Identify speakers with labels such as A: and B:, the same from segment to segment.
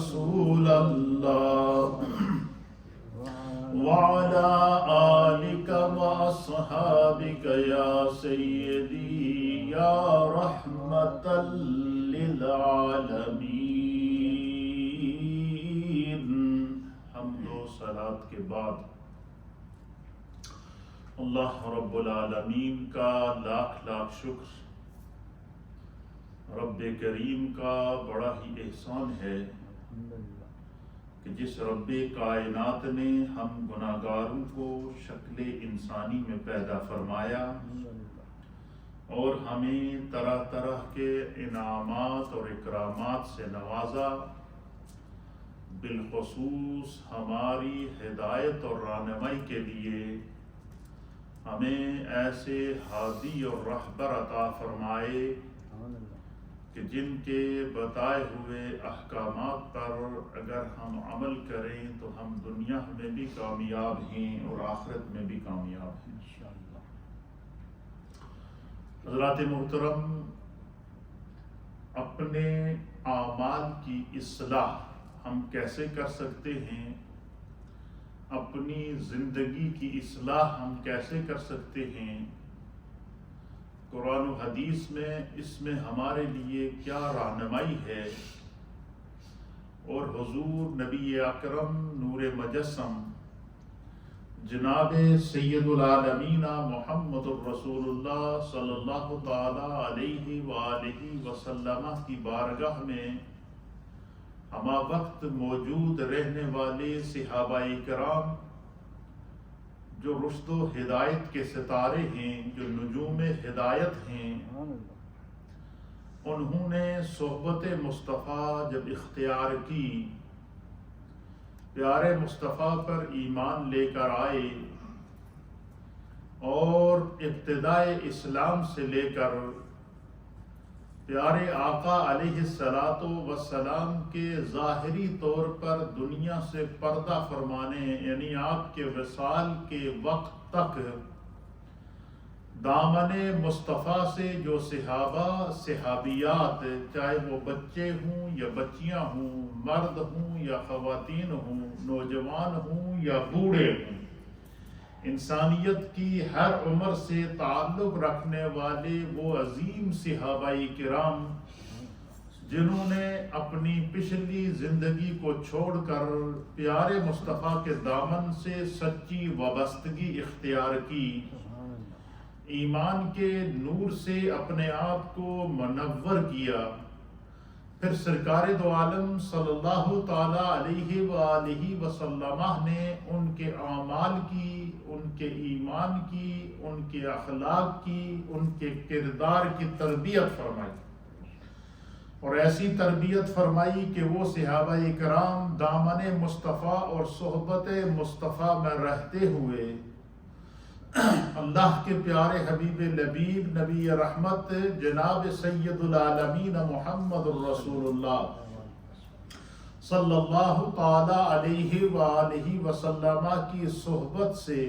A: رسول اللہ وعلى آلك وأصحابك يا سيدي يا رحمة للعالمين. حمد و صلات کے بعد اللہ رب العالمین کا لاکھ لاکھ شکر. رب کریم کا بڑا ہی احسان ہے کہ جس رب کائنات نے ہم گناہگاروں کو شکل انسانی میں پیدا فرمایا اور ہمیں طرح طرح کے انعامات اور اکرامات سے نوازا، بالخصوص ہماری ہدایت اور رہنمائی کے لیے ہمیں ایسے ہادی اور رہبر عطا فرمائے کہ جن کے بتائے ہوئے احکامات پر اگر ہم عمل کریں تو ہم دنیا میں بھی کامیاب ہیں اور آخرت میں بھی کامیاب ہیں انشاءاللہ. حضرات محترم، اپنے اعمال کی اصلاح ہم کیسے کر سکتے ہیں؟ اپنی زندگی کی اصلاح ہم کیسے کر سکتے ہیں؟ قرآن و حدیث میں اس میں ہمارے لیے کیا رہنمائی ہے؟ اور حضور نبی اکرم نور مجسم جناب سید العالمین محمد الرسول اللہ صلی اللہ تعالی علیہ وآلہ وسلم کی بارگاہ میں ہمہ وقت موجود رہنے والے صحابہ کرام جو رشد و ہدایت کے ستارے ہیں، جو نجوم ہدایت ہیں، انہوں نے صحبت مصطفیٰ جب اختیار کی، پیارے مصطفیٰ پر ایمان لے کر آئے اور ابتدائے اسلام سے لے کر پیارے آقا علیہ الصلاۃ والسلام کے ظاہری طور پر دنیا سے پردہ فرمانے یعنی آپ کے وصال کے وقت تک دامن مصطفیٰ سے جو صحابہ صحابیات، چاہے وہ بچے ہوں یا بچیاں ہوں، مرد ہوں یا خواتین ہوں، نوجوان ہوں یا بوڑھے ہوں، انسانیت کی ہر عمر سے تعلق رکھنے والے وہ عظیم صحابہ کرام جنہوں نے اپنی پچھلی زندگی کو چھوڑ کر پیارے مصطفیٰ کے دامن سے سچی وابستگی اختیار کی، ایمان کے نور سے اپنے آپ کو منور کیا، پھر سرکار دو عالم صلی اللہ تعالی علیہ وآلہ وسلم نے ان کے اعمال کی، ان کے ایمان کی، ان کے اخلاق کی، ان کے کردار کی تربیت فرمائی، اور ایسی تربیت فرمائی کہ وہ صحابہ کرام دامن مصطفیٰ اور صحبت مصطفیٰ میں رہتے ہوئے اللہ کے پیارے حبیب لبیب نبی رحمت جناب سید العالمین محمد الرسول اللہ صلی اللہ تعالی علیہ وآلہ وسلم کی صحبت سے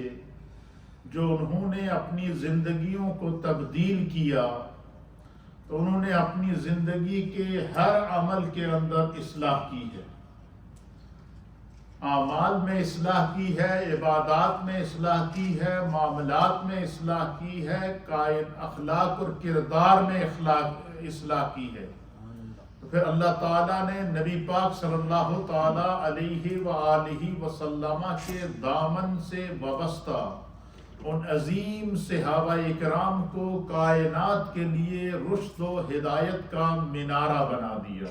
A: جو انہوں نے اپنی زندگیوں کو تبدیل کیا، تو انہوں نے اپنی زندگی کے ہر عمل کے اندر اصلاح کی ہے، اعمال میں اصلاح کی ہے، عبادات میں اصلاح کی ہے، معاملات میں اصلاح کی ہے، اخلاق اور کردار میں اصلاح کی ہے. تو پھر اللہ تعالیٰ نے نبی پاک صلی اللہ تعالی علیہ وآلہ وسلم کے دامن سے وابستہ ان عظیم صحابہ کرام کو کائنات کے لیے رشد و ہدایت کا مینارہ بنا دیا،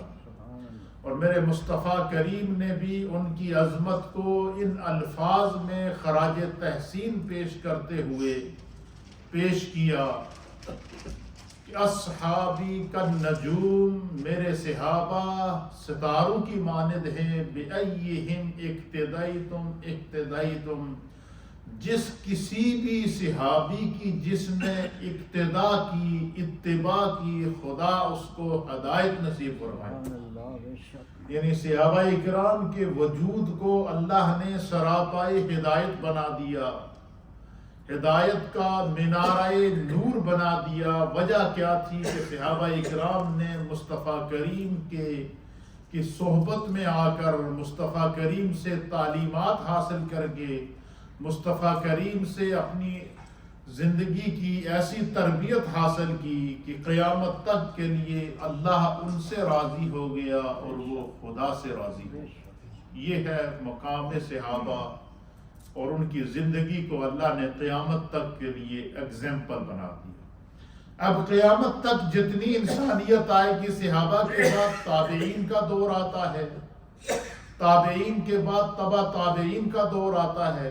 A: اور میرے مصطفیٰ کریم نے بھی ان کی عظمت کو ان الفاظ میں خراج تحسین پیش کرتے ہوئے پیش کیا کہ اصحابی کالنجوم، میرے صحابہ ستاروں کی مانند ہیں، بِأَيِّهِمْ اقتدیتم، جس کسی بھی صحابی کی جس نے اقتدا کی، اتباع کی، خدا اس کو ہدایت نصیب فرمائے. یعنی صحابہ کرام کے وجود کو اللہ نے سراپائے ہدایت بنا دیا، ہدایت کا مینارہ نور بنا دیا. وجہ کیا تھی کہ صحابہ کرام نے مصطفیٰ کریم کے کی صحبت میں آ کر مصطفیٰ کریم سے تعلیمات حاصل کر کے مصطفیٰ کریم سے اپنی زندگی کی ایسی تربیت حاصل کی کہ قیامت تک کے لیے اللہ ان سے راضی ہو گیا اور وہ خدا سے راضی ہو گیا۔ یہ ہے مقام صحابہ، اور ان کی زندگی کو اللہ نے قیامت تک کے لیے ایگزامپل بنا دیا۔ اب قیامت تک جتنی انسانیت آئے گی، صحابہ کے بعد تابعین کا دور آتا ہے، تابعین کے بعد تبع تابعین کا دور آتا ہے،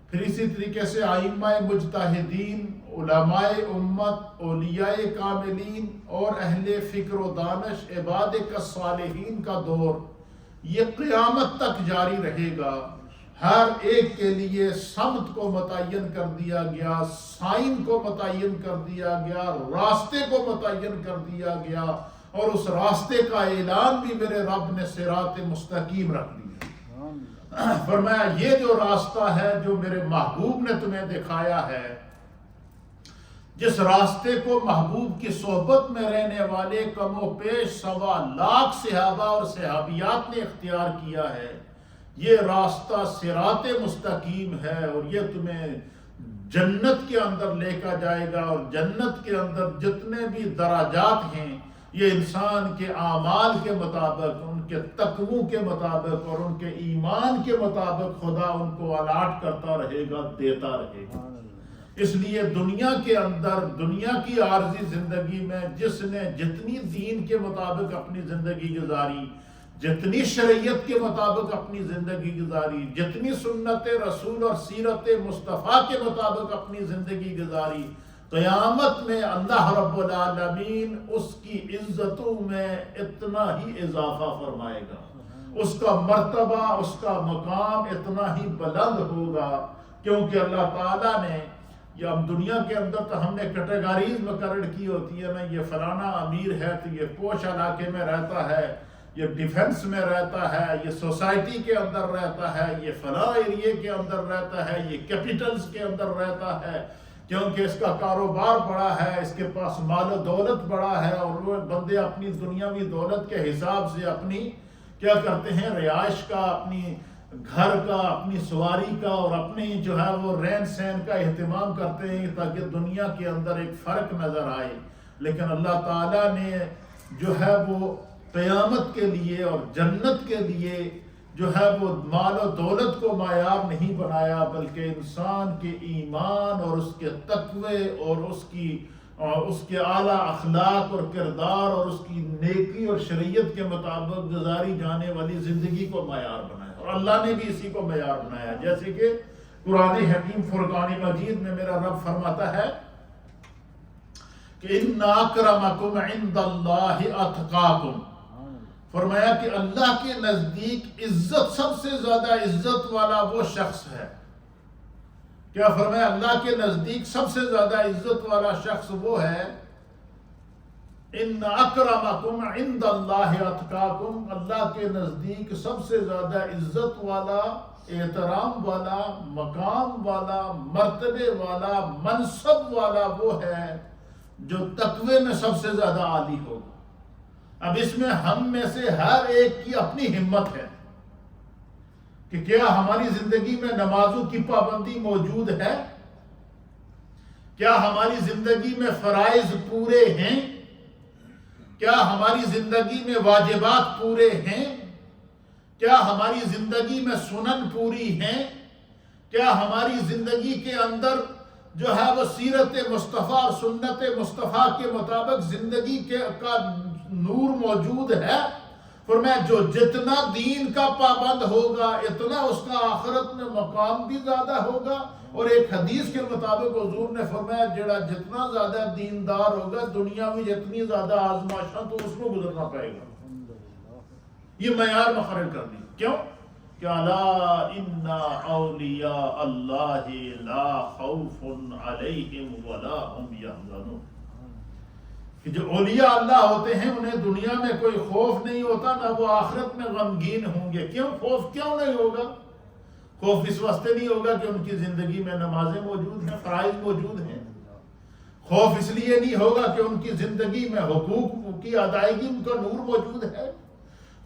A: پھر اسی طریقے سے ائمہ مجتہدین، علماء امت، اولیاء کاملین اور اہل فکر و دانش عباد الصالحین کا دور، یہ قیامت تک جاری رہے گا۔ ہر ایک کے لیے سمت کو متعین کر دیا گیا، سائن کو متعین کر دیا گیا، راستے کو متعین کر دیا گیا، اور اس راستے کا اعلان بھی میرے رب نے صراط مستقیم رکھ دیا۔ فرمایا یہ جو راستہ ہے جو میرے محبوب نے تمہیں دکھایا ہے، جس راستے کو محبوب کی صحبت میں رہنے والے کم و پیش 1.25 لاکھ صحابہ اور صحابیات نے اختیار کیا ہے، یہ راستہ صراط مستقیم ہے، اور یہ تمہیں جنت کے اندر لے کر جائے گا، اور جنت کے اندر جتنے بھی درجات ہیں یہ انسان کے اعمال کے مطابق، ان کے تقوی کے مطابق اور ان کے ایمان کے مطابق خدا ان کو الاٹ کرتا رہے گا، دیتا رہے گا۔ اس لیے دنیا کے اندر، دنیا کی عارضی زندگی میں جس نے جتنی دین کے مطابق اپنی زندگی گزاری، جتنی شریعت کے مطابق اپنی زندگی گزاری، جتنی سنت رسول اور سیرت مصطفیٰ کے مطابق اپنی زندگی گزاری، قیامت میں اللہ رب العالمین اس کی عزتوں میں اتنا ہی اضافہ فرمائے گا، اس کا مرتبہ، اس کا مقام اتنا ہی بلند ہوگا، کیونکہ اللہ تعالیٰ نے، یا ہم دنیا کے اندر تو ہم نے کیٹیگریز مقرر کی ہوتی ہے نا، یہ فلانا امیر ہے تو یہ پوش علاقے میں رہتا ہے، یہ ڈیفنس میں رہتا ہے، یہ سوسائٹی کے اندر رہتا ہے، یہ فلاں ایریے کے اندر رہتا ہے، یہ کیپٹلز کے اندر رہتا ہے، کیونکہ اس کا کاروبار بڑا ہے، اس کے پاس مال و دولت بڑا ہے، اور وہ بندے اپنی دنیاوی دولت کے حساب سے اپنی کیا کرتے ہیں، رہائش کا، اپنی گھر کا، اپنی سواری کا اور اپنی جو ہے وہ رہن سہن کا اہتمام کرتے ہیں تاکہ دنیا کے اندر ایک فرق نظر آئے۔ لیکن اللہ تعالیٰ نے جو ہے وہ قیامت کے لیے اور جنت کے لیے جو ہے وہ مال و دولت کو معیار نہیں بنایا، بلکہ انسان کے ایمان اور اس کے تقوی اور اس کے اعلیٰ اخلاق اور کردار اور اس کی نیکی اور شریعت کے مطابق گزاری جانے والی زندگی کو معیار بنایا، اور اللہ نے بھی اسی کو معیار بنایا۔ جیسے کہ قرآن حکیم فرقان مجید میں میرا رب فرماتا ہے کہ ان اکرمکم عند اللہ اتقاکم، فرمایا کہ اللہ کے نزدیک عزت، سب سے زیادہ عزت والا وہ شخص ہے۔ کیا فرمایا؟ اللہ کے نزدیک سب سے زیادہ عزت والا شخص وہ ہے، ان اکرمکم عند اللہ اتقاکم، اللہ کے نزدیک سب سے زیادہ عزت والا، احترام والا، مقام والا، مرتبے والا، منصب والا وہ ہے جو تقوی میں سب سے زیادہ عالی ہوگا۔ اب اس میں ہم میں سے ہر ایک کی اپنی ہمت ہے کہ کیا ہماری زندگی میں نمازوں کی پابندی موجود ہے؟ کیا ہماری زندگی میں فرائض پورے ہیں؟ کیا ہماری زندگی میں واجبات پورے ہیں؟ کیا ہماری زندگی میں سنن پوری ہیں؟ کیا ہماری زندگی کے اندر جو ہے وہ سیرت مصطفیٰ اور سنت مصطفیٰ کے مطابق زندگی کا نور موجود ہے؟ فرمایا جو جتنا دین کا پابند ہوگا اتنا اس کا آخرت میں مقام بھی زیادہ ہوگا، اور ایک حدیث کے مطابق حضور نے فرمایا جتنا زیادہ دیندار ہوگا دنیا میں جتنی زیادہ آزمائشاں تو اس کو گزرنا پڑے گا۔ یہ معیار مقرر کر دی، کیوں کہ الا ان اولیاء اللہ لا خوف علیہم ولا هم یحزنون، کہ جو اولیاء اللہ ہوتے ہیں انہیں دنیا میں کوئی خوف نہیں ہوتا، نہ وہ آخرت میں غمگین ہوں گے۔ کیوں خوف کیوں نہیں ہوگا؟ خوف اس واسطے نہیں ہوگا کہ ان کی زندگی میں نمازیں موجود ہیں، فرائض موجود ہیں۔ خوف اس لیے نہیں ہوگا کہ ان کی زندگی میں حقوق کی ادائیگی، ان کا نور موجود ہے۔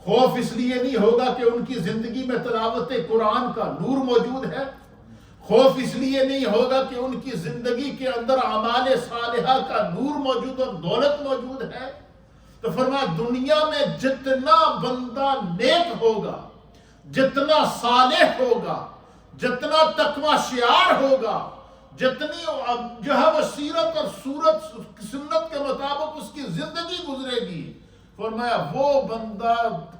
A: خوف اس لیے نہیں ہوگا کہ ان کی زندگی میں تلاوت قرآن کا نور موجود ہے، خوف اس لیے نہیں ہوگا کہ ان کی زندگی کے اندر اعمال صالحہ کا نور موجود اور دولت موجود ہے۔ تو فرمایا دنیا میں جتنا بندہ نیک ہوگا، جتنا صالح ہوگا، جتنا تقوی شعار ہوگا، جتنی جو ہے وہ سیرت اور سنت کے مطابق اس کی زندگی گزرے گی، فرمایا وہ بندہ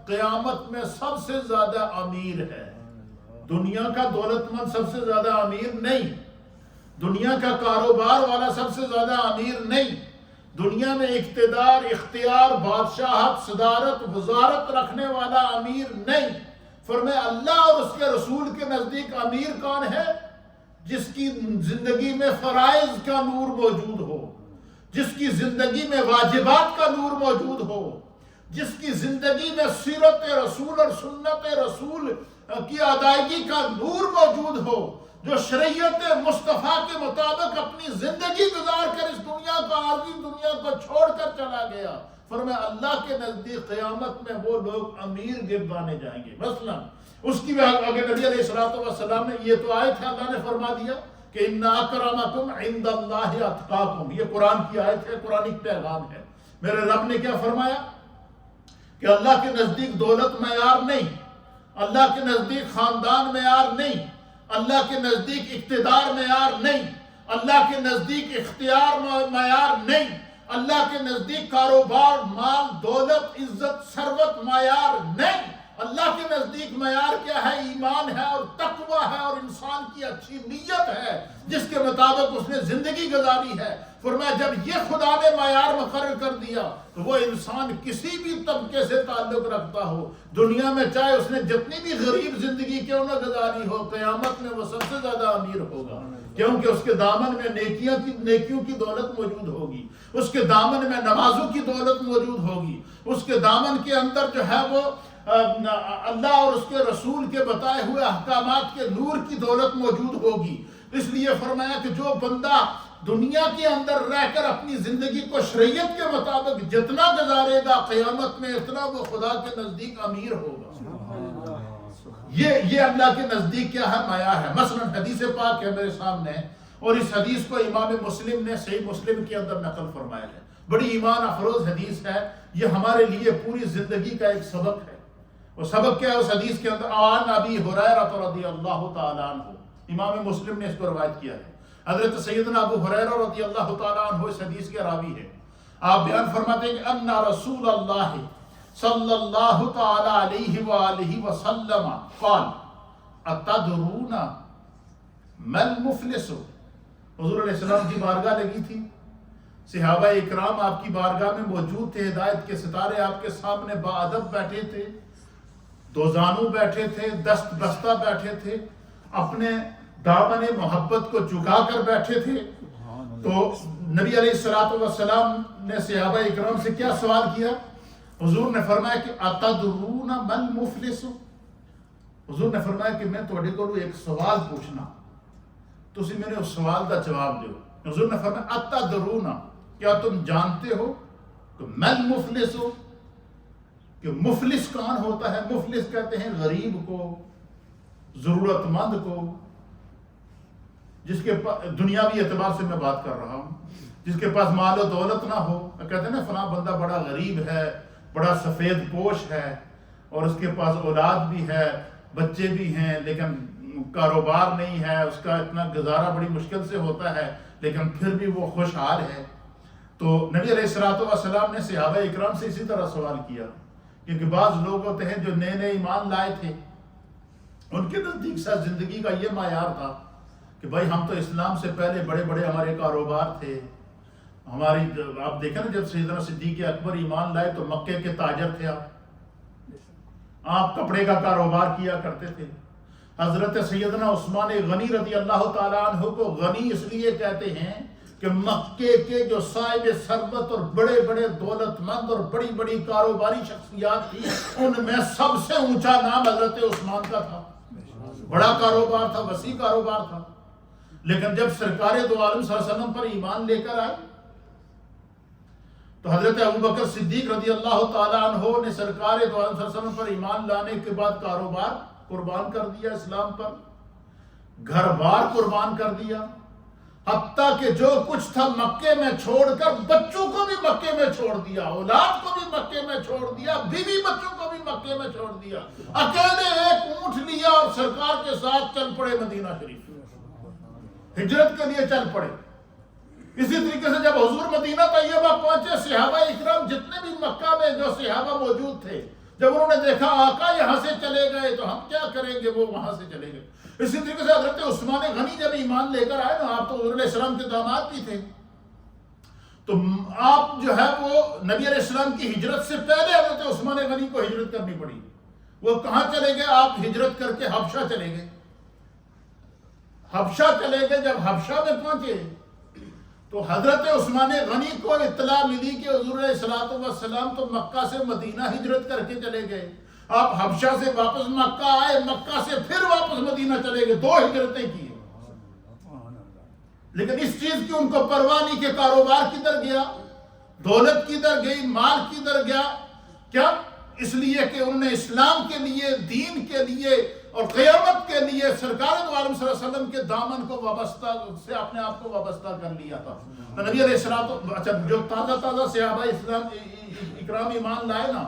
A: قیامت میں سب سے زیادہ امیر ہے۔ دنیا کا دولت مند سب سے زیادہ امیر نہیں، دنیا کا کاروبار والا سب سے زیادہ امیر نہیں، دنیا میں اقتدار، اختیار، بادشاہت، صدارت، وزارت رکھنے والا امیر نہیں۔ فرمایا اللہ اور اس کے رسول کے نزدیک امیر کون ہے؟ جس کی زندگی میں فرائض کا نور موجود ہو، جس کی زندگی میں واجبات کا نور موجود ہو، جس کی زندگی میں سیرت رسول اور سنت رسول کی ادائیگی کا نور موجود ہو، جو شریعت مصطفیٰ کے مطابق اپنی زندگی گزار کر اس دنیا کو، عارضی دنیا کو چھوڑ کر چلا گیا۔ فرمایا اللہ کے نزدیک قیامت میں وہ لوگ امیر گردانے جائیں گے۔ مثلا اس کی اگر نبی علیہ السلام نے یہ تو آیت ہے، اللہ نے فرما دیا کہ ان اکرمکم عند اللہ اتقاکم، یہ قرآن کی آیت ہے، قرآن ایک پیغام ہے۔ میرے رب نے کیا فرمایا کہ اللہ کے نزدیک دولت معیار نہیں، اللہ کے نزدیک خاندان معیار نہیں، اللہ کے نزدیک اقتدار معیار نہیں، اللہ کے نزدیک اختیار معیار نہیں، اللہ کے نزدیک کاروبار، مال، دولت، عزت، ثروت معیار نہیں۔ اللہ کے نزدیک معیار کیا ہے؟ ایمان ہے اور تقوی ہے اور انسان کی اچھی نیت ہے جس کے مطابق اس نے زندگی گزاری ہے۔ فرمایا جب یہ خدا نے معیار مقرر کر دیا تو وہ انسان کسی بھی طبقے سے تعلق رکھتا ہو، دنیا میں چاہے اس نے جتنی بھی غریب زندگی کیوں نہ گزاری ہو، قیامت میں وہ سب سے زیادہ امیر ہوگا، کیونکہ اس کے دامن میں نیکیوں کی دولت موجود ہوگی، اس کے دامن میں نمازوں کی دولت موجود ہوگی، اس کے دامن کے اندر جو ہے وہ اللہ اور اس کے رسول کے بتائے ہوئے احکامات کے نور کی دولت موجود ہوگی۔ اس لیے فرمایا کہ جو بندہ دنیا کے اندر رہ کر اپنی زندگی کو شریعت کے مطابق جتنا گزارے گا، قیامت میں اتنا وہ خدا کے نزدیک امیر ہوگا۔ یہ اللہ کے نزدیک کیا ہے؟ معیار ہے۔ مثلا حدیث پاک ہے میرے سامنے، اور اس حدیث کو امام مسلم نے صحیح مسلم کے اندر نقل فرمایا ہے، بڑی ایمان افروز حدیث ہے، یہ ہمارے لیے پوری زندگی کا ایک سبق ہے۔ وہ سبق کیا ہے اس حدیث کے اندر؟ عن ابی ہریرہ رضی اللہ تعالیٰ عنہ، امام مسلم نے اس کو روایت کیا ہے۔ حضرت سیدنا ابو ہریرہ رضی اللہ تعالیٰ عنہ اس حدیث کے راوی ہے۔ آپ بیان فرماتے ہیں کہ ان رسول اللہ صلی اللہ تعالیٰ علیہ وآلہ وسلم قال اتدرون ما المفلس؟ حضور علیہ السلام کی بارگاہ لگی تھی، صحابہ اکرام آپ کی بارگاہ میں موجود تھے، ہدایت کے ستارے آپ کے سامنے باادب بیٹھے تھے، دو زانو بیٹھے تھے، دست بستہ بیٹھے تھے، اپنے دامن محبت کو جھکا کر بیٹھے تھے۔ تو نبی علیہ السلام نے صحابہ اکرام سے کیا سوال کیا؟ حضور نے فرمایا کہ اتدرون ما المفلس؟ حضور نے فرمایا کہ میں تھوڑے کو ایک سوال پوچھنا، تسی میں نے اس سوال کا جواب دیو۔ حضور نے فرمایا اتدرون، کیا تم جانتے ہو کہ ما المفلس، کہ مفلس کون ہوتا ہے؟ مفلس کہتے ہیں غریب کو، ضرورت مند کو، جس کے دنیاوی اعتبار سے میں بات کر رہا ہوں، جس کے پاس مال و دولت نہ ہو، کہتے ہیں نا فلاں بندہ بڑا غریب ہے، بڑا سفید پوش ہے، اور اس کے پاس اولاد بھی ہے، بچے بھی ہیں، لیکن کاروبار نہیں ہے، اس کا اتنا گزارا بڑی مشکل سے ہوتا ہے، لیکن پھر بھی وہ خوشحال ہے۔ تو نبی علیہ السلام نے صحابہ اکرام سے اسی طرح سوال کیا، کیونکہ بعض لوگ ہوتے ہیں جو نئے ایمان لائے تھے، ان کے نزدیک سے زندگی کا یہ معیار تھا کہ بھائی ہم تو اسلام سے پہلے بڑے بڑے ہمارے کاروبار تھے، ہماری آپ دیکھیں نا جب سیدنا صدیق اکبر ایمان لائے تو مکے کے تاجر تھے، آپ کپڑے کا کاروبار کیا کرتے تھے۔ حضرت سیدنا عثمان غنی رضی اللہ تعالیٰ عنہ کو غنی اس لیے کہتے ہیں کہ مکے کے جو صاحب ثروت اور بڑے بڑے دولت مند اور بڑی بڑی کاروباری شخصیات تھی، ان میں سب سے اونچا نام حضرت عثمان کا تھا۔ بڑا کاروبار تھا، وسیع کاروبار تھا، لیکن جب سرکار دو عالم صلی اللہ علیہ وسلم پر ایمان لے کر آئے تو حضرت ابوبکر صدیق رضی اللہ تعالیٰ عنہ نے سرکار دو عالم صلی اللہ علیہ وسلم پر ایمان لانے کے بعد کاروبار قربان کر دیا اسلام پر، گھر بار قربان کر دیا، حتیٰ کہ جو کچھ تھا مکے میں چھوڑ کر بچوں کو بھی مکے میں چھوڑ دیا، اولاد کو بھی مکے میں چھوڑ دیا، بیوی بچوں کو بھی مکے میں چھوڑ دیا، اکیلے ایک اونٹ لیا اور سرکار کے ساتھ چل پڑے مدینہ شریف، ہجرت کے لیے چل پڑے۔ اسی طریقے سے جب حضور مدینہ طیبہ پہنچے، صحابہ اکرام جتنے بھی مکہ میں جو صحابہ موجود تھے، جب انہوں نے دیکھا آقا یہاں سے چلے گئے تو ہم کیا کریں گے، وہ وہاں سے چلے گئے۔ اسی طریقے سے حضرت عثمان غنی جب ایمان لے کر آئے نا، آپ تو حضور علیہ السلام کے داماد بھی تھے، تو آپ جو ہے وہ نبی علیہ السلام کی ہجرت سے پہلے حضرت عثمان غنی کو ہجرت کرنی پڑی۔ وہ کہاں چلے گئے؟ آپ ہجرت کر کے حبشہ چلے گئے۔ حبشہ چلے گئے، جب حبشہ میں پہنچے تو حضرت عثمان غنی کو اطلاع ملی کہ حضور علیہ السلام تو مکہ سے مدینہ ہجرت کر کے چلے گئے، آپ حبشہ سے واپس مکہ آئے، مکہ سے پھر واپس مدینہ چلے گئے، 2 ہجرتیں کی۔ لیکن اس چیز کی ان کو پرواہ نہیں کہ کاروبار کدھر گیا، دولت کدھر گئی، مال کدھر گیا۔ کیا؟ اس لیے کہ انہوں نے اسلام کے لیے، دین کے لیے اور قیامت کے لیے سرکار دو عالم صلی اللہ علیہ وسلم کے دامن کو وابستہ سے اپنے آپ کو وابستہ کر لیا تھا۔ تو نبی علیہ السلام اچھا جو تازہ صحابہ اسلام اکرام ایمان لائے نا،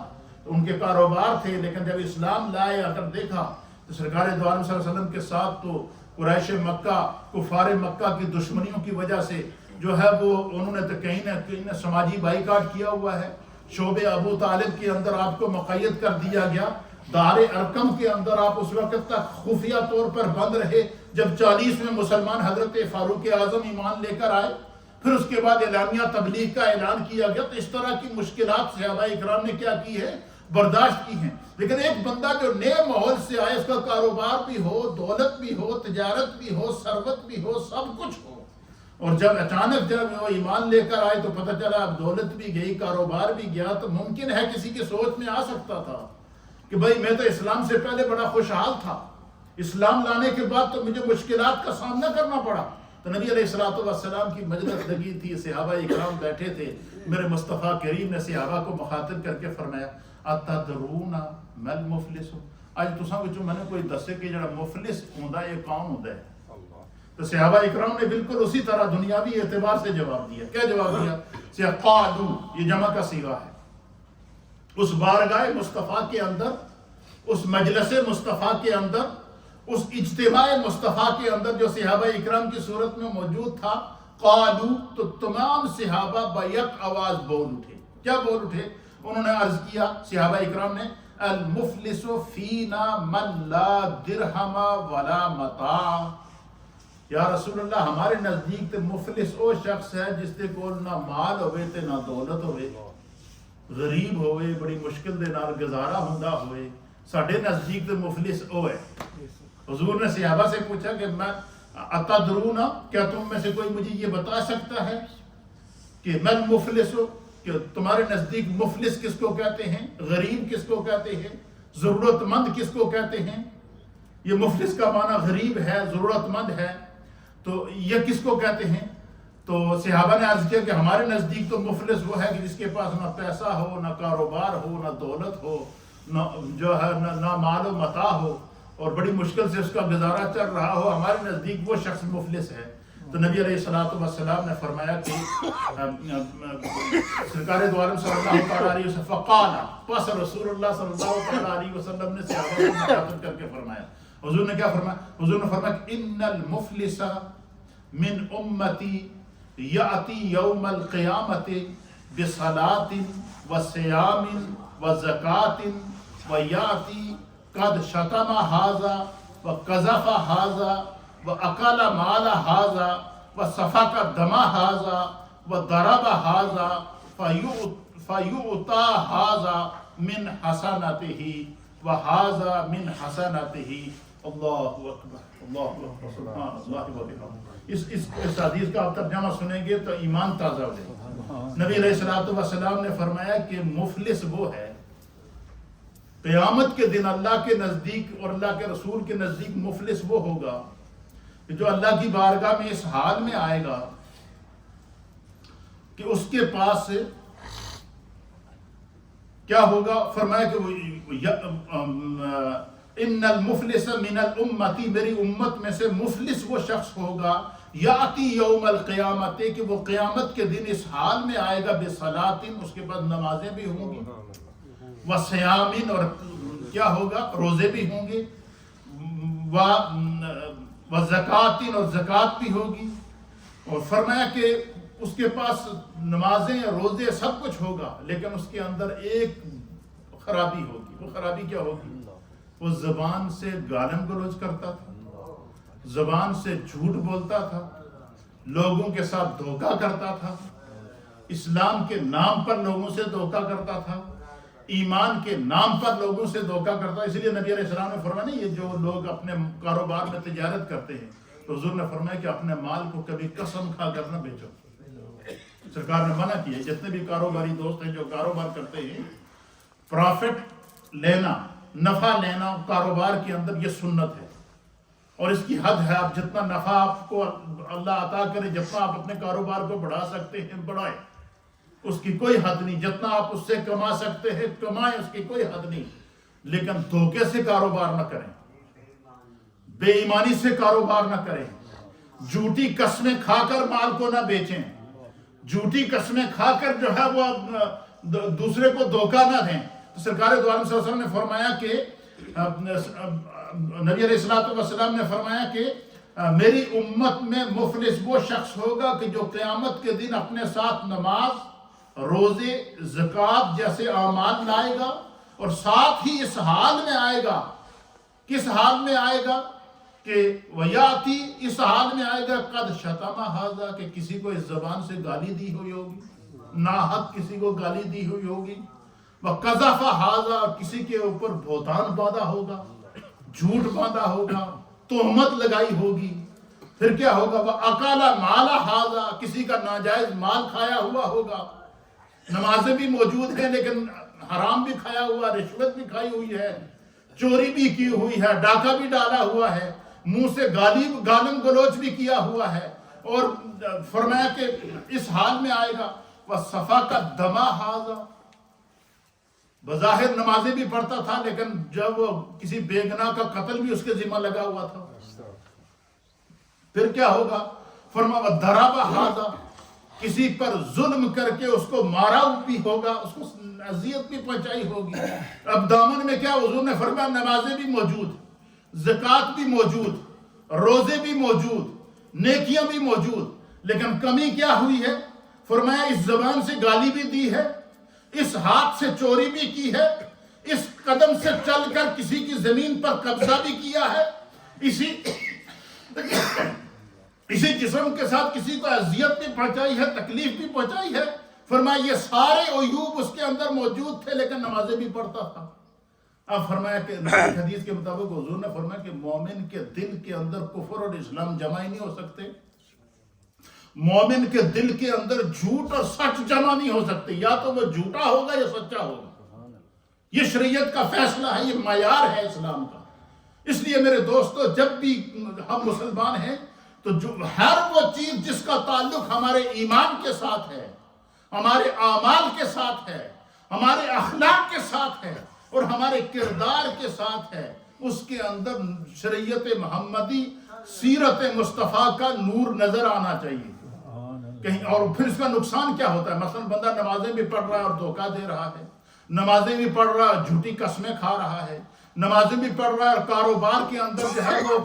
A: ان کے کاروبار تھے، لیکن جب اسلام لائے اگر دیکھا تو سرکار دو عالم صلی اللہ علیہ وسلم کے ساتھ تو قریش مکہ، کفار مکہ کی دشمنیوں کی وجہ سے جو ہے وہ انہوں نے تو کہیں نہ کہیں سماجی بائیکاٹ کیا ہوا ہے۔ شعبے ابو طالب کے اندر آپ کو مقید کر دیا گیا، دار ارقم کے اندر آپ اس وقت تک خفیہ طور پر بند رہے جب 40 میں مسلمان حضرت فاروق اعظم ایمان لے کر آئے، پھر اس کے بعد اعلانیہ تبلیغ کا اعلان کیا گیا۔ تو اس طرح کی مشکلات صحابہ اکرام نے کیا کی ہے؟ برداشت کی ہیں۔ لیکن ایک بندہ جو نئے ماحول سے آئے، اس کا کاروبار بھی ہو، دولت بھی ہو، تجارت بھی ہو، ثروت بھی ہو، سب کچھ ہو، اور جب اچانک جب وہ ایمان لے کر آئے تو پتہ چلا اب دولت بھی گئی، کاروبار بھی گیا، تو ممکن ہے کسی کی سوچ میں آ سکتا تھا کہ بھائی میں تو اسلام سے پہلے بڑا خوشحال تھا، اسلام لانے کے بعد تو مجھے مشکلات کا سامنا کرنا پڑا۔ تو نبی علیہ السلام کی مجلس لگی تھی، صحابہ اکرام بیٹھے تھے، میرے مصطفیٰ کریم نے صحابہ کو مخاطب کر کے فرمایا اتدرون مل مفلس، اج تساں وچوں میں نے کوئی دسے کہ جڑا مفلس ہوندا ہے کون ہوندا ہے؟ تو صحابہ اکرام نے بالکل اسی طرح دنیاوی اعتبار سے جواب دیا۔ کیا جواب دیا؟ قالوا، یہ جمع کا صیغہ ہے۔ اس بارگاہ مصطفیٰ کے اندر، اس مجلس مصطفیٰ کے اندر، اس اجتماع مصطفیٰ کے اندر جو صحابہ اکرام کی صورت میں موجود تھا، قالوا، تو تمام صحابہ بیک آواز بول اٹھے۔ کیا بول اٹھے؟ انہوں نے عرض کیا، صحابہ اکرام نے، المفلس فینا من لا درہم ولا متاع، یا رسول اللہ ہمارے نزدیک تے مفلس او شخص ہے جس کے کول نہ مال ہوئے تے نہ دولت ہوئے، غریب ہوئے، بڑی مشکل دے نال گزارا ہوندا ہوئے، ساڈے نزدیک تے مفلس او ہے۔ حضور نے صحابہ سے پوچھا کہ میں اتدرون، کیا تم میں سے کوئی مجھے یہ بتا سکتا ہے کہ من مفلس ہو، کہ تمہارے نزدیک مفلس کس کو کہتے ہیں، غریب کس کو کہتے ہیں، ضرورت مند کس کو کہتے ہیں؟ یہ مفلس کا معنی غریب ہے، ضرورت مند ہے، تو یہ کس کو کہتے ہیں؟ تو صحابہ نے عرض کیا کہ ہمارے نزدیک تو مفلس وہ ہے کہ جس کے پاس نہ پیسہ ہو، نہ کاروبار ہو، نہ دولت ہو، نہ جو ہے نہ مال و متاع ہو، اور بڑی مشکل سے اس کا گزارا چل رہا ہو، ہمارے نزدیک وہ شخص مفلس ہے۔ تو نبی علیہ السلام نے فرمایا کہ سرکار دو عالم صلی اللہ علیہ وسلم فقال، پس رسول اللہ صلی اللہ علیہ وسلم نے صحابہ کو مخاطب کر کے فرمایا، حضور نے کیا فرمایا؟ حضور نے فرمایا ان المفلس من امتی یاتی یوم القیامت بصلاۃ وصیام وزکاۃ ویاتی قد شتم ھذا وقذف ھذا واکل مال ھذا وسفک دم ھذا وضرب ھذا فیؤتی ھذا من حسناتہ وھذا من حسناتہ۔ اللہ اکبر، اللہ اکبر، سبحان اللہ وبحمدہ۔ اس حدیث کا آپ ترجمہ سنیں گے تو ایمان تازہ ہو جائے گا۔ نبی علیہ السلام نے فرمایا کہ مفلس وہ ہے، قیامت کے دن اللہ کے نزدیک اور اللہ کے رسول کے نزدیک مفلس وہ ہوگا کہ جو اللہ کی بارگاہ میں اس حال میں آئے گا کہ اس کے پاس کیا ہوگا؟ فرمایا کہ ان المفلس من الامتی، میری امت میں سے مفلس وہ شخص ہوگا، یاتی یوم القیامت، کہ وہ قیامت کے دن اس حال میں آئے گا، بصلاۃ، اس کے بعد نمازیں بھی ہوں گی، وصیام، اور کیا ہوگا؟ روزے بھی ہوں گے، وزکات، اور زکات بھی ہوگی، اور فرمایا کہ اس کے پاس نمازیں روزے سب کچھ ہوگا، لیکن اس کے اندر ایک خرابی ہوگی۔ وہ خرابی کیا ہوگی؟ وہ زبان سے گالم گلوچ کرتا تھا، زبان سے جھوٹ بولتا تھا، لوگوں کے ساتھ دھوکہ کرتا تھا، اسلام کے نام پر لوگوں سے دھوکہ کرتا تھا، ایمان کے نام پر لوگوں سے دھوکہ کرتا۔ اس لیے نبی علیہ السلام نے فرمایا نہیں، یہ جو لوگ اپنے کاروبار میں تجارت کرتے ہیں تو حضور نے فرمایا کہ اپنے مال کو کبھی قسم کھا کر نہ بیچو۔ سرکار نے منع کیا، جتنے بھی کاروباری دوست ہیں جو کاروبار کرتے ہیں، پرافٹ لینا، نفع لینا کاروبار کے اندر یہ سنت ہے، اور اس کی حد ہے۔ آپ جتنا نفع آپ کو اللہ عطا کرے، جتنا آپ اپنے کاروبار کو بڑھا سکتے ہیں بڑھائیں، اس کی کوئی حد نہیں۔ جتنا آپ اس سے کما سکتے ہیں کمائیں، اس کی کوئی حد نہیں، لیکن دھوکے سے کاروبار نہ کریں، بے ایمانی سے کاروبار نہ کریں، جھوٹی قسمیں کھا کر مال کو نہ بیچیں، جھوٹی قسمیں کھا کر جو ہے وہ دوسرے کو دھوکہ نہ دیں۔ تو سرکار دو عالم صلی اللہ علیہ وسلم نے فرمایا کہ نبی علیہ السلام نے فرمایا کہ میری امت میں مفلس وہ شخص ہوگا کہ جو قیامت کے دن اپنے ساتھ نماز، روزے، زکوٰۃ جیسے اعمال لائے گا، اور ساتھ ہی اس حال میں آئے گا۔ کس حال میں آئے گا؟ کہ ویاتی، اس حال میں آئے گا قد شتم ھذا، کہ کسی کو اس زبان سے گالی دی ہوئی ہوگی، ناحق کسی کو گالی دی ہوئی ہوگی، وقذف ھذا، اور کسی کے اوپر بہتان باندھا ہوگا، جھوٹ باندھا ہوگا، تہمت لگائی ہوگی۔ پھر کیا ہوگا؟ وَأَكَلَ مَالَ ھذا، کسی کا ناجائز مال کھایا ہوا ہوگا۔ نمازیں بھی موجود ہیں لیکن حرام بھی کھایا ہوا، رشوت بھی کھائی ہوئی ہے، چوری بھی کی ہوئی ہے، ڈاکہ بھی ڈالا ہوا ہے، منہ سے گالم گلوچ بھی کیا ہوا ہے، اور فرمایا کہ اس حال میں آئے گا۔ وَسَفَكَ الدَّمَ ھذا، بظاہر نمازیں بھی پڑھتا تھا لیکن جب وہ کسی بے گناہ کا قتل بھی اس کے ذمہ لگا ہوا تھا۔ پھر کیا ہوگا؟ فرمایا وَضَرَبَ ھذا، کسی پر ظلم کر کے اس کو مارا بھی ہوگا، اس کو اذیت بھی پہنچائی ہوگی۔ اب دامن میں کیا؟ حضور نے فرمایا نمازیں بھی موجود، زکوٰۃ بھی موجود، روزے بھی موجود، نیکیاں بھی موجود، لیکن کمی کیا ہوئی ہے؟ فرمایا اس زبان سے گالی بھی دی ہے، اس ہاتھ سے چوری بھی کی ہے، اس قدم سے چل کر کسی کی زمین پر قبضہ بھی کیا ہے، اسی جسم کے ساتھ کسی کو اذیت بھی پہنچائی ہے، تکلیف بھی پہنچائی ہے۔ فرمایا یہ سارے عیوب اس کے اندر موجود تھے لیکن نمازیں بھی پڑھتا تھا۔ اب فرمایا کہ حدیث کے مطابق حضور نے فرمایا کہ مومن کے دل کے اندر کفر اور اسلام جمع ہی نہیں ہو سکتے، مومن کے دل کے اندر جھوٹ اور سچ جمع نہیں ہو سکتے، یا تو وہ جھوٹا ہوگا یا سچا ہوگا۔ یہ شریعت کا فیصلہ ہے، یہ معیار ہے اسلام کا۔ اس لیے میرے دوستو، جب بھی ہم مسلمان ہیں تو جو ہر وہ چیز جس کا تعلق ہمارے ایمان کے ساتھ ہے، ہمارے اعمال کے ساتھ ہے، ہمارے اخلاق کے ساتھ ہے اور ہمارے کردار کے ساتھ ہے، اس کے اندر شریعت محمدی، سیرت مصطفیٰ کا نور نظر آنا چاہیے کہیں۔ اور پھر اس کا نقصان کیا ہوتا ہے؟ مثلا بندہ نمازیں بھی پڑھ رہا ہے اور دھوکہ دے رہا ہے، نمازیں بھی پڑھ رہا ہے، جھوٹی قسمیں کھا رہا ہے، نمازیں بھی پڑھ رہا ہے اور کاروبار کے اندر جو ہے وہ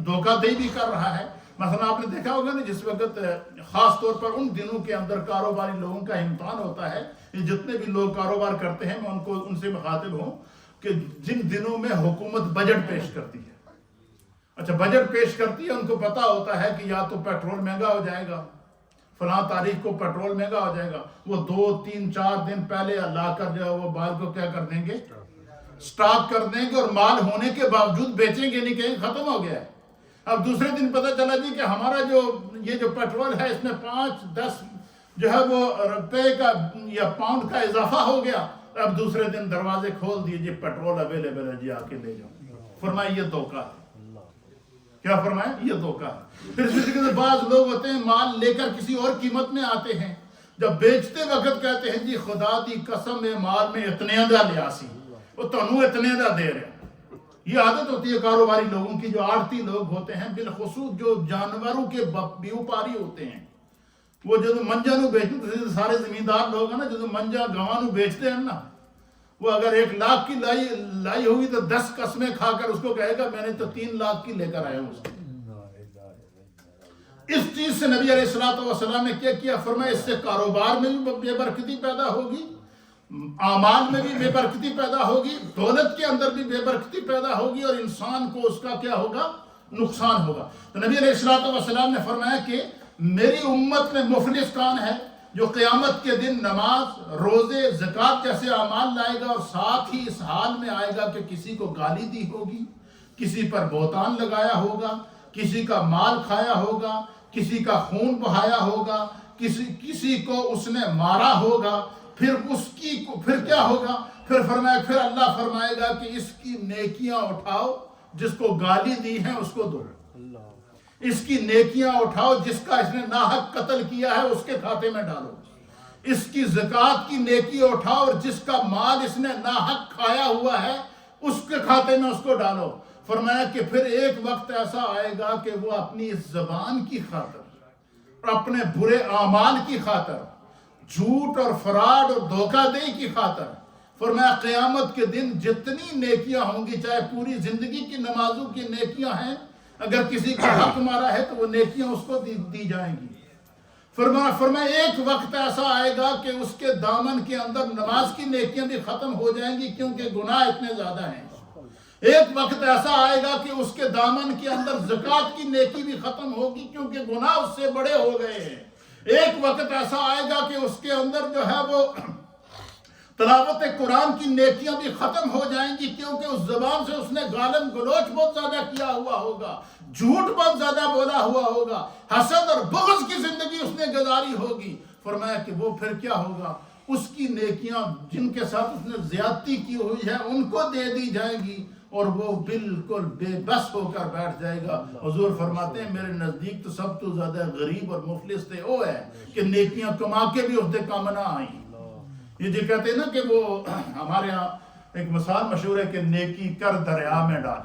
A: دھوکہ دہی بھی کر رہا ہے۔ مثلا آپ نے دیکھا ہوگا نا، جس وقت خاص طور پر ان دنوں کے اندر کاروباری لوگوں کا امتحان ہوتا ہے، یہ جتنے بھی لوگ کاروبار کرتے ہیں، میں ان سے مخاطب ہوں کہ جن دنوں میں حکومت بجٹ پیش کرتی ہے، اچھا بجٹ پیش کرتی ہے، ان کو پتا ہوتا ہے کہ یا تو پیٹرول مہنگا ہو جائے گا، فلاں تاریخ کو پیٹرول مہنگا ہو جائے گا، وہ 2 3 4 دن پہلے لا کر جو ہے وہ مال کو کیا کر دیں گے؟ سٹاک کر دیں گے، اور مال ہونے کے باوجود بیچیں گے نہیں، کہیں ختم ہو گیا ہے۔ اب دوسرے دن پتہ چلا جی کہ ہمارا یہ جو پیٹرول ہے اس میں 5-10 جو ہے وہ روپے کا یا پاؤنڈ کا اضافہ ہو گیا۔ اب دوسرے دن دروازے کھول دیے، جی پیٹرول اویلیبل ہے، جی آ کے لے جاؤ۔ فرمایا یہ دھوکہ ہے۔ کیا فرمایا؟ یہ دھوکہ ہے۔ پھر اس طریقے سے بعض لوگ ہوتے ہیں، مال لے کر کسی اور قیمت میں آتے ہیں، جب بیچتے وقت کہتے ہیں جی خدا دی قسم مال میں اتنے دا لیا سی، وہ تنوں اتنے دا دے رہے ہیں۔ یہ عادت ہوتی ہے کاروباری لوگوں کی، جو آڑتی لوگ ہوتے ہیں، بالخصوص جو جانوروں کے بیوپاری ہوتے ہیں، وہ جدو منجا نو بیچتے، سارے زمیندار لوگ ہیں نا، جدو منجا گاواں نو بیچتے ہیں نا، وہ اگر 1 لاکھ کی لائی ہوگی تو 10 قسمیں کھا کر اس کو کہے گا میں نے تو 3 لاکھ کی لے کر آیا ہوں۔ اس چیز سے نبی علیہ السلام نے کیا کیا؟ فرمایا اس سے کاروبار میں بھی بے برکتی پیدا ہوگی، اعمال میں بھی بے برکتی پیدا ہوگی، دولت کے اندر بھی بے برکتی پیدا ہوگی، اور انسان کو اس کا کیا ہوگا؟ نقصان ہوگا۔ تو نبی علیہ السلام نے فرمایا کہ میری امت میں مفلس کون ہے؟ جو قیامت کے دن نماز، روزے، زکوٰۃ جیسے اعمال لائے گا، اور ساتھ ہی اس حال میں آئے گا کہ کسی کو گالی دی ہوگی، کسی پر بہتان لگایا ہوگا، کسی کا مال کھایا ہوگا، کسی کا خون بہایا ہوگا، کسی کو اس نے مارا ہوگا، پھر کیا ہوگا؟ پھر اللہ فرمائے گا کہ اس کی نیکیاں اٹھاؤ، جس کو گالی دی ہے اس کو دو، اس کی نیکیاں اٹھاؤ، جس کا اس نے ناحق قتل کیا ہے اس کے کھاتے میں ڈالو، اس کی زکوٰۃ کی نیکی اٹھاؤ، اور جس کا مال اس نے ناحق کھایا ہوا ہے اس کے کھاتے میں اس کو ڈالو۔ فرمایا کہ پھر ایک وقت ایسا آئے گا کہ وہ اپنی زبان کی خاطر اور اپنے برے اعمال کی خاطر، جھوٹ اور فراڈ اور دھوکہ دہی کی خاطر، فرمایا قیامت کے دن جتنی نیکیاں ہوں گی، چاہے پوری زندگی کی نمازوں کی نیکیاں ہیں، اگر کسی کا حق مارا ہے تو وہ نیکیاں اس کو دی جائیں گی۔ فرمایا ایک وقت ایسا آئے گا کہ اس کے دامن کے اندر نماز کی نیکیاں بھی ختم ہو جائیں گی، کیونکہ گناہ اتنے زیادہ ہیں۔ ایک وقت ایسا آئے گا کہ اس کے دامن کے اندر زکوٰۃ کی نیکی بھی ختم ہوگی، کیونکہ گناہ اس سے بڑے ہو گئے ہیں۔ ایک وقت ایسا آئے گا کہ اس کے اندر جو ہے وہ تلاوت قرآن کی نیکیاں بھی ختم ہو جائیں گی، کیونکہ اس زبان سے اس نے گالن گلوچ بہت زیادہ کیا ہوا ہوگا، جھوٹ بہت زیادہ بولا ہوا ہوگا، حسد اور بغض کی زندگی اس نے گزاری ہوگی۔ فرمایا کہ وہ پھر کیا ہوگا؟ اس کی نیکیاں جن کے ساتھ اس نے زیادتی کی ہوئی ہے ان کو دے دی جائیں گی، اور وہ بالکل بے بس ہو کر بیٹھ جائے گا۔ حضور فرماتے ہیں میرے نزدیک تو سب تو زیادہ غریب اور مفلس تھے وہ ہے کہ نیکیاں کما کے بھی اس دے کام نہ آئیں۔ یہ جو کہتے ہیں نا کہ وہ ہمارے ہاں ایک مثال مشہور ہے کہ نیکی کر دریا میں ڈال،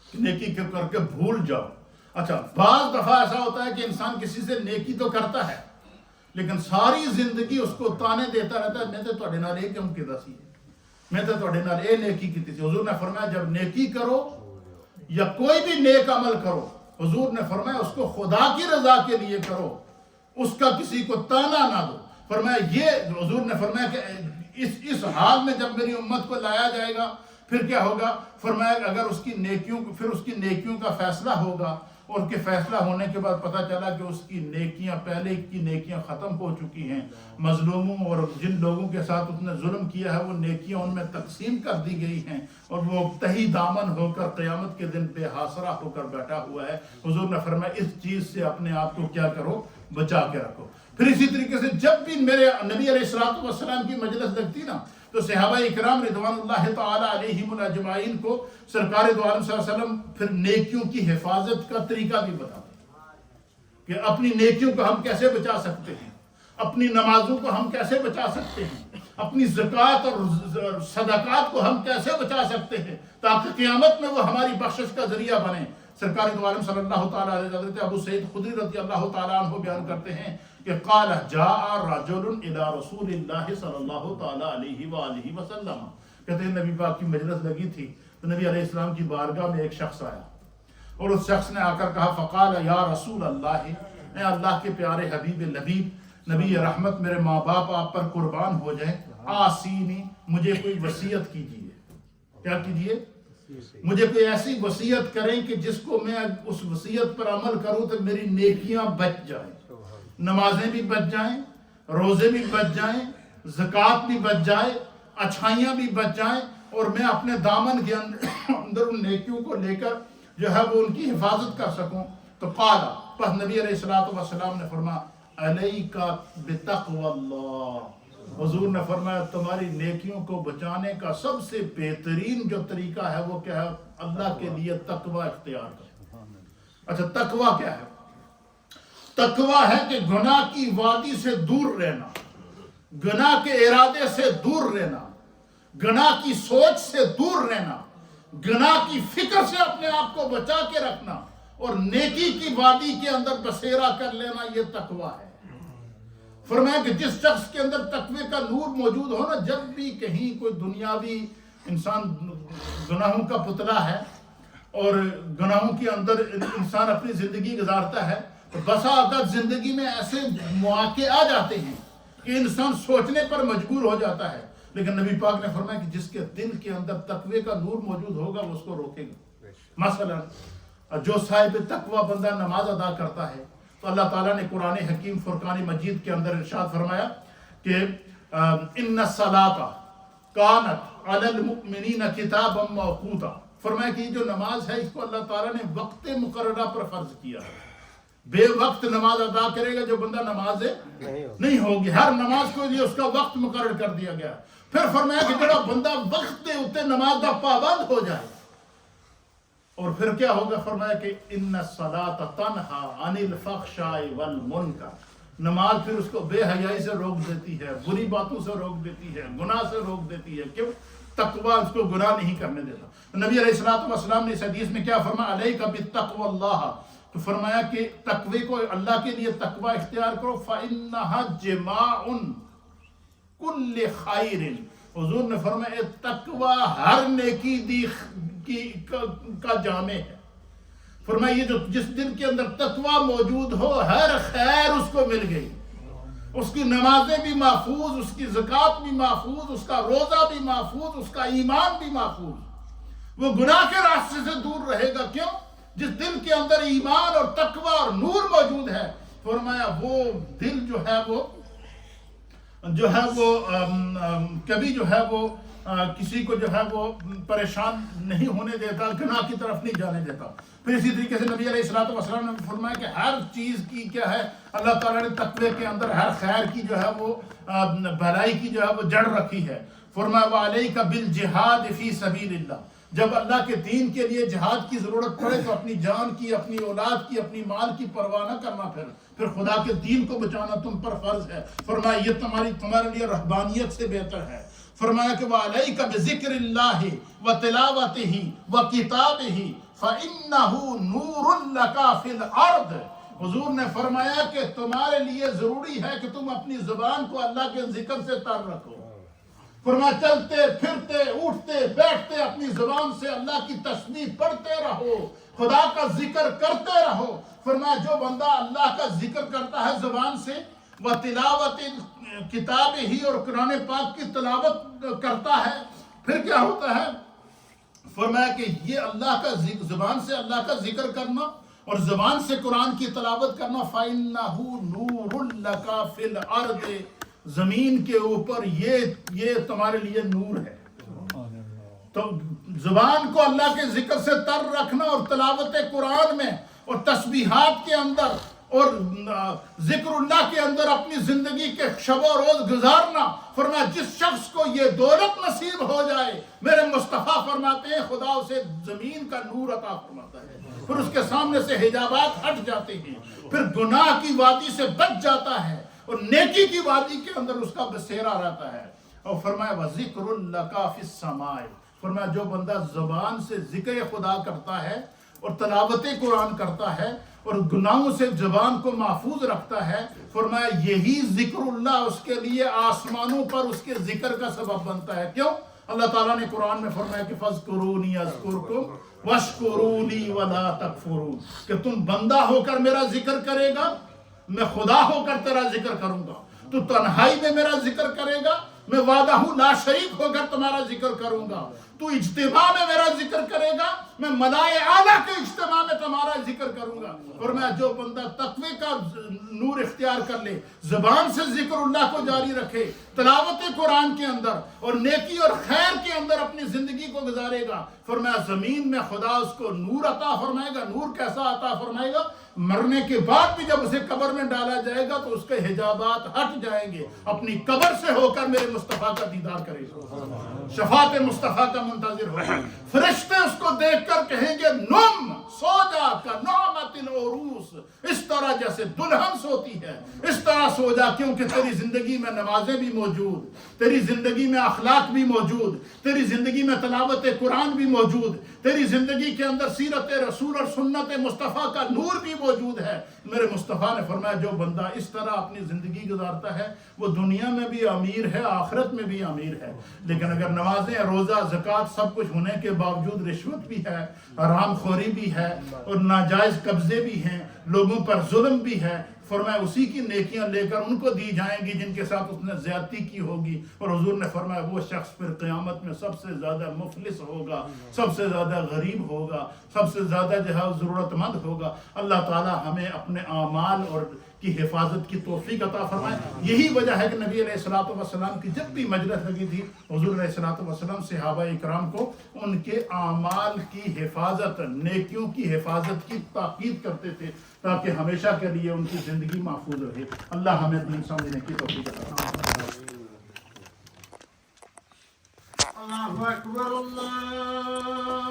A: نیکی کر کے بھول جاؤ۔ اچھا، بعض دفعہ ایسا ہوتا ہے کہ انسان کسی سے نیکی تو کرتا ہے لیکن ساری زندگی اس کو تانے دیتا رہتا ہے، میں تو تواڈے نال اے کیوں کیتا سی، میں تو تواڈے نال اے نیکی کیتی سی۔ حضور نے فرمایا جب نیکی کرو یا کوئی بھی نیک عمل کرو، حضور نے فرمایا اس کو خدا کی رضا کے لیے کرو، اس کا کسی کو تانا نہ دو۔ فرمایا یہ حضور نے فرمایا کہ اس حال میں جب میری امت کو لایا جائے گا پھر کیا ہوگا؟ فرمایا کہ اگر اس کی نیکیوں کا فیصلہ ہوگا، اور کے فیصلہ ہونے کے بعد پتہ چلا کہ اس کی نیکیاں پہلے کی نیکیاں ختم ہو چکی ہیں، مظلوموں اور جن لوگوں کے ساتھ اس نے ظلم کیا ہے وہ نیکیاں ان میں تقسیم کر دی گئی ہیں، اور وہ تہی دامن ہو کر قیامت کے دن بے حاصرہ ہو کر بیٹھا ہوا ہے۔ حضور نے فرمایا اس چیز سے اپنے آپ کو کیا کرو؟ بچا کے رکھو۔ پھر اسی طریقے سے جب بھی میرے نبی علیہ السلام کی مجلس لگتی نا تو صحابہ اکرام رضوان اللہ تعالی علیہم اجمعین کو سرکار دو عالم صلی اللہ علیہ وسلم پھر نیکیوں کی حفاظت کا طریقہ بھی بتاتے کہ اپنی نیکیوں کو ہم کیسے بچا سکتے ہیں، اپنی نمازوں کو ہم کیسے بچا سکتے ہیں، اپنی زکوٰۃ اور صدقات کو ہم کیسے بچا سکتے ہیں تاکہ قیامت میں وہ ہماری بخشش کا ذریعہ بنے۔ سرکار دو عالم صلی اللہ تعالیٰ علیہ حضرت ابو سعید خدری رضی اللہ تعالیٰ عنہ بیان کرتے ہیں کہ قال جاء رجل الى رسول اللہ صلی اللہ تعالیٰ علیہ وآلہ وسلم، کہتے ہیں نبی پاک کی مجلس لگی تھی تو نبی علیہ السلام کی بارگاہ میں ایک شخص آیا، اور اس شخص نے آ کر کہا فقال یا رسول اللہ، اے اللہ کے پیارے حبیب لبیب نبی رحمت، میرے ماں باپ آپ پر قربان ہو جائیں، آسینی مجھے کوئی وصیت کیجیے۔ کیا کیجیے؟ مجھے کوئی ایسی وصیت کریں کہ جس کو میں اس وصیت پر عمل کروں تو میری نیکیاں بچ جائیں، نمازیں بھی بچ جائیں، روزے بھی بچ جائیں، زکوٰۃ بھی بچ جائے، اچھائیاں بھی بچ جائیں، اور میں اپنے دامن کے اندر ان نیکیوں کو لے کر جو ہے وہ ان کی حفاظت کر سکوں۔ تو قال، پس نبی علیہ السلام نے فرمایا علیک بتقوی اللہ، حضور نے فرمایا تمہاری نیکیوں کو بچانے کا سب سے بہترین جو طریقہ ہے وہ کیا ہے؟ اللہ کے لیے تقوی اختیار کرو۔ اچھا، تقوی کیا ہے؟ تقوی ہے کہ گناہ کی وادی سے دور رہنا، گناہ کے ارادے سے دور رہنا، گناہ کی سوچ سے دور رہنا، گناہ کی فکر سے اپنے آپ کو بچا کے رکھنا اور نیکی کی وادی کے اندر بسیرا کر لینا، یہ تقوی ہے۔ فرمایا کہ جس شخص کے اندر تقوی کا نور موجود ہو نا، جب بھی کہیں کوئی دنیاوی انسان گناہوں کا پتلا ہے اور گناہوں کے اندر انسان اپنی زندگی گزارتا ہے، تو بسا اوقات زندگی میں ایسے مواقع آ جاتے ہیں کہ انسان سوچنے پر مجبور ہو جاتا ہے، لیکن نبی پاک نے فرمایا کہ جس کے دل کے اندر تقوی کا نور موجود ہوگا وہ اس کو روکے گا۔ مثلا جو صاحب تقوی بندہ نماز ادا کرتا ہے تو اللہ تعالیٰ نے قرآن حکیم فرقان مجید کے اندر ارشاد فرمایا کہ ان الصلاۃ کانت علی المؤمنین کتابا موقوتا، فرمایا کہ یہ جو نماز ہے اس کو اللہ تعالیٰ نے وقت مقررہ پر فرض کیا ہے۔ بے وقت نماز ادا کرے گا جو بندہ نماز نہیں ہوگی، ہر نماز کے لیے اس کا وقت مقرر کر دیا گیا۔ پھر فرمایا کہ جڑا بندہ وقت دے اتے نماز کا پابند ہو جائے، اور پھر کیا ہوگا؟ فرمایا کہ ان الصلاۃ تنہا عن الفحشاء والمنکر، نماز پھر اس کو بے حیائی سے روک دیتی ہے، بری باتوں سے روک دیتی ہے، گناہ سے روک دیتی ہے۔ کیوں؟ تقوی اس کو گناہ نہیں کرنے دیتا۔ نبی علیہ الصلوۃ والسلام نے اس حدیث میں کیا فرمایا؟ علیک بتقوی اللہ، تو فرمایا کہ تقوی کو اللہ کے لیے تقوی اختیار کرو، فإنها جماع کل خیر، حضور نے فرمایا تقوی ہر نیکی کا جامع ہے۔ فرمایا یہ جو جس دل کے اندر تقوی موجود ہو ہر خیر اس کو مل گئی، اس کی نمازیں بھی محفوظ، اس کی زکوٰۃ بھی محفوظ، اس کا روزہ بھی محفوظ، اس کا ایمان بھی محفوظ، وہ گناہ کے راستے سے دور رہے گا۔ کیوں؟ جس دل کے اندر ایمان اور تقوی اور نور موجود ہے، فرمایا وہ دل جو ہے وہ کبھی جو ہے وہ کسی کو جو ہے وہ پریشان نہیں ہونے دیتا، گناہ کی طرف نہیں جانے دیتا۔ پھر اسی طریقے سے نبی علیہ الصلوۃ والسلام نے فرمایا کہ ہر چیز کی کیا ہے، اللہ تعالیٰ نے تقوی کے اندر ہر خیر کی جو ہے وہ بھلائی کی جو ہے وہ جڑ رکھی ہے۔ فرمایا وعلیک بالجہاد فی سبیل اللہ، جب اللہ کے دین کے لیے جہاد کی ضرورت پڑے تو اپنی جان کی، اپنی اولاد کی، اپنی مال کی پرواہ نہ کرنا، پھر خدا کے دین کو بچانا تم پر فرض ہے۔ فرمایا یہ تمہارے لیے رہبانیت سے بہتر ہے۔ فرمایا کہ وعلیک بذکر اللہ وتلاوتہ وکتابہ فإنہ نور لک فی الارض، حضور نے فرمایا کہ تمہارے لیے ضروری ہے کہ تم اپنی زبان کو اللہ کے ذکر سے تر رکھو۔ فرمایا چلتے پھرتے اٹھتے بیٹھتے اپنی زبان سے اللہ کی تسبیح پڑھتے رہو، خدا کا ذکر کرتے رہو۔ فرمایا جو بندہ اللہ کا ذکر کرتا ہے زبان سے، وہ تلاوت کتاب ہی اور قرآن پاک کی تلاوت کرتا ہے، پھر کیا ہوتا ہے؟ فرمایا کہ یہ اللہ کا زبان سے اللہ کا ذکر کرنا اور زبان سے قرآن کی تلاوت کرنا، فَإِنَّهُ نُورٌ لَكَ فِي الْأَرْضِ، زمین کے اوپر یہ تمہارے لیے نور ہے۔ تو زبان کو اللہ کے ذکر سے تر رکھنا اور تلاوت قرآن میں اور تسبیحات کے اندر اور ذکر اللہ کے اندر اپنی زندگی کے شب و روز گزارنا، فرمایا جس شخص کو یہ دولت نصیب ہو جائے، میرے مصطفیٰ فرماتے ہیں خدا اسے زمین کا نور عطا فرماتا ہے، پھر اس کے سامنے سے حجابات ہٹ جاتے ہیں، پھر گناہ کی وادی سے بچ جاتا ہے اور نیکی کی وادی کے اندر اس کا بسیرا رہتا ہے۔ اور فرمایا وَذِكْرُ اللَّكَ فِي السَّمَاءِ، فرمایا جو بندہ زبان سے ذکر خدا کرتا ہے اور تلاوت قرآن کرتا ہے اور گناہوں سے زبان کو محفوظ رکھتا ہے، فرمایا یہی ذکر اللہ اس کے لیے آسمانوں پر اس کے ذکر کا سبب بنتا ہے۔ کیوں؟ اللہ تعالیٰ نے قرآن میں فرمایا کہ فَاذْكُرُونِي أَذْكُرْكُمْ وَاشْكُرُوا لِي وَلَا تَكْفُرُونَ، کہ تم بندہ ہو کر میرا ذکر کرے گا، میں خدا ہو کر تیرا ذکر کروں گا، تو تنہائی میں میرا ذکر کرے گا، میں وعدہ ہوں لا شریک ہو کر تمہارا ذکر کروں گا، تو اجتماع میں میرا ذکر کرے گا، میں ملائے اعلیٰ کے اجتماع میں تمہارا ذکر کروں گا۔ اور میں جو بندہ تقوی کا نور اختیار کر لے، زبان سے ذکر اللہ کو جاری رکھے، تلاوت قرآن کے اندر اور نیکی اور خیر کے اندر اپنی زندگی کو گزارے گا، فرمایا زمین میں خدا اس کو نور عطا فرمائے گا۔ نور کیسا عطا فرمائے گا؟ مرنے کے بعد بھی جب اسے قبر میں ڈالا جائے گا تو اس کے حجابات ہٹ جائیں گے، اپنی قبر سے ہو کر میرے مصطفیٰ کا دیدار کرے گا، شفاعت مصطفیٰ کا منتظر ہوگا۔ فرشتے اس کو دیکھ کر کہیں گے نم، سو جا کا نعمت العروس، اس طرح جیسے دلہن سوتی ہے اس طرح سو جا، کیونکہ تیری زندگی میں نمازیں بھی موجود، تیری زندگی میں اخلاق بھی موجود، تیری زندگی میں تلاوت قرآن بھی موجود، تیری زندگی کے اندر سیرت رسول اور سنت مصطفیٰ کا نور بھی موجود ہے۔ میرے مصطفیٰ نے فرمایا جو بندہ اس طرح اپنی زندگی گزارتا ہے وہ دنیا میں بھی امیر ہے، آخرت میں بھی امیر ہے۔ لیکن اگر نمازیں، روزہ، زکوٰۃ سب کچھ ہونے کے باوجود رشوت بھی ہے، حرام خوری بھی ہے اور ناجائز قبضے بھی ہیں، لوگوں پر ظلم بھی ہے، فرمایا اسی کی نیکیاں لے کر ان کو دی جائیں گی جن کے ساتھ اس نے زیادتی کی ہوگی، اور حضور نے فرمایا وہ شخص پھر قیامت میں سب سے زیادہ مفلس ہوگا، سب سے زیادہ غریب ہوگا، سب سے زیادہ ضرورت مند ہوگا۔ اللہ تعالی ہمیں اپنے اعمال اور کی حفاظت کی توفیق عطا فرمائے۔ یہی وجہ ہے کہ نبی علیہ الصلوۃ والسلام کی جب بھی مجلس لگی تھی حضور علیہ الصلوۃ والسلام صحابہ اکرام کو ان کے اعمال کی حفاظت، نیکیوں کی حفاظت کی تاکید کرتے تھے تاکہ ہمیشہ کے لیے ان کی زندگی محفوظ رہے۔ اللہ ہمیں دین سمجھنے کی توفیق عطا فرمائے۔
B: اللہ اکبر اللہ